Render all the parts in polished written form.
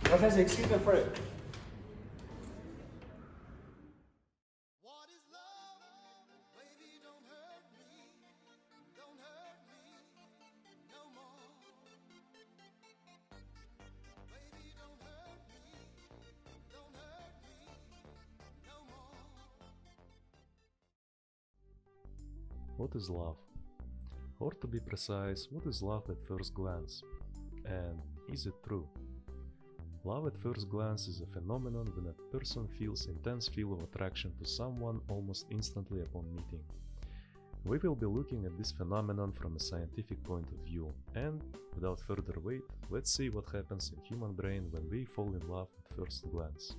Professor, excuse me for it. What is love? Baby, don't hurt me. Don't hurt me no more. Baby, don't hurt me. Don't hurt me no more. What is love? Or to be precise, what is love at first glance? And is it true? Love at first glance is a phenomenon when a person feels intense feel of attraction to someone almost instantly upon meeting. We will be looking at this phenomenon from a scientific point of view, and without further wait, let's see what happens in human brain when we fall in love at first glance.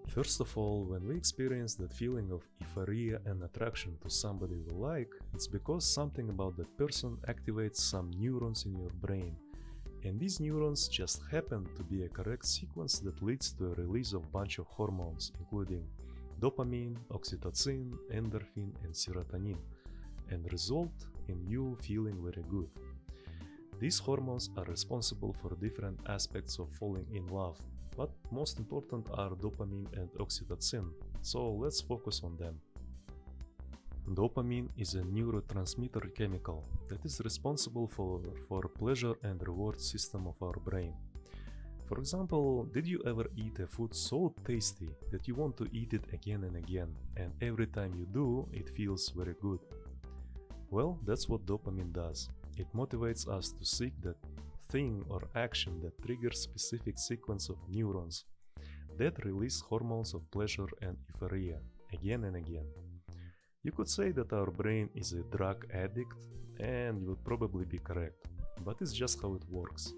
First of all, when we experience that feeling of euphoria and attraction to somebody we like, it's because something about that person activates some neurons in your brain. And these neurons just happen to be a correct sequence that leads to a release of a bunch of hormones, including dopamine, oxytocin, endorphin, and serotonin, and result in you feeling very good. These hormones are responsible for different aspects of falling in love, but most important are dopamine and oxytocin, so let's focus on them. Dopamine is a neurotransmitter chemical that is responsible for pleasure and reward system of our brain. For example, did you ever eat a food so tasty that you want to eat it again and again, and every time you do, it feels very good? Well, that's what dopamine does. It motivates us to seek that thing or action that triggers specific sequence of neurons that release hormones of pleasure and euphoria again and again. You could say that our brain is a drug addict, and you would probably be correct, but it's just how it works.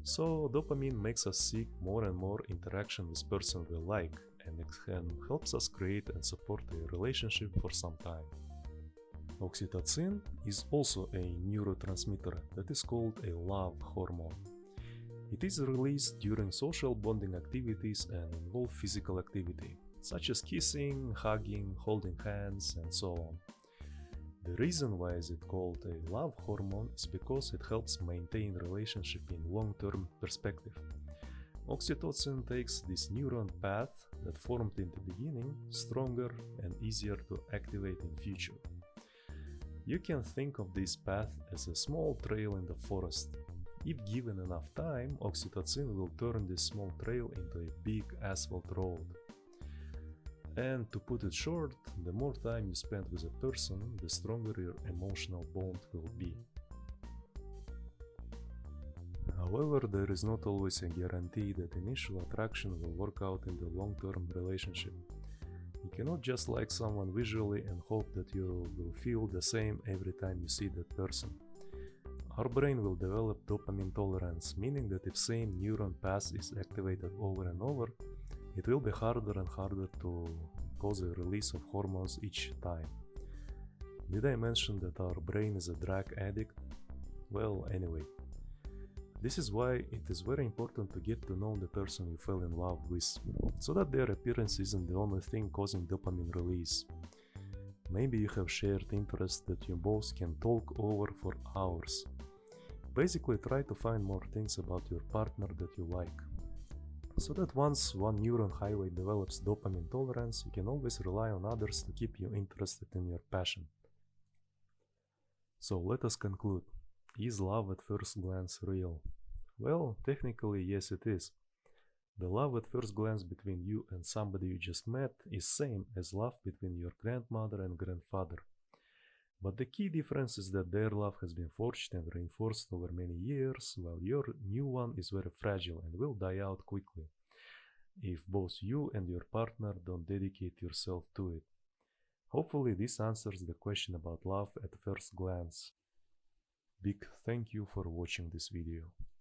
So dopamine makes us seek more and more interaction with person we like, and it helps us create and support a relationship for some time. Oxytocin is also a neurotransmitter that is called a love hormone. It is released during social bonding activities and involve physical activity, such as kissing, hugging, holding hands, and so on. The reason why is it called a love hormone is because it helps maintain relationship in long-term perspective. Oxytocin takes this neuron path that formed in the beginning stronger and easier to activate in future. You can think of this path as a small trail in the forest. If given enough time, oxytocin will turn this small trail into a big asphalt road. And to put it short, the more time you spend with a person, the stronger your emotional bond will be. However, there is not always a guarantee that initial attraction will work out in the long-term relationship. You cannot just like someone visually and hope that you will feel the same every time you see that person. Our brain will develop dopamine tolerance, meaning that if same neuron path is activated over and over, it will be harder and harder to cause a release of hormones each time. Did I mention that our brain is a drug addict? Well, anyway. This is why it is very important to get to know the person you fell in love with, so that their appearance isn't the only thing causing dopamine release. Maybe you have shared interests that you both can talk over for hours. Basically, try to find more things about your partner that you like. So that once one neuron highway develops dopamine tolerance, you can always rely on others to keep you interested in your passion. So let us conclude. Is love at first glance real? Well, technically yes it is. The love at first glance between you and somebody you just met is same as love between your grandmother and grandfather. But the key difference is that their love has been forged and reinforced over many years, while your new one is very fragile and will die out quickly, if both you and your partner don't dedicate yourself to it. Hopefully this answers the question about love at first glance. Big thank you for watching this video.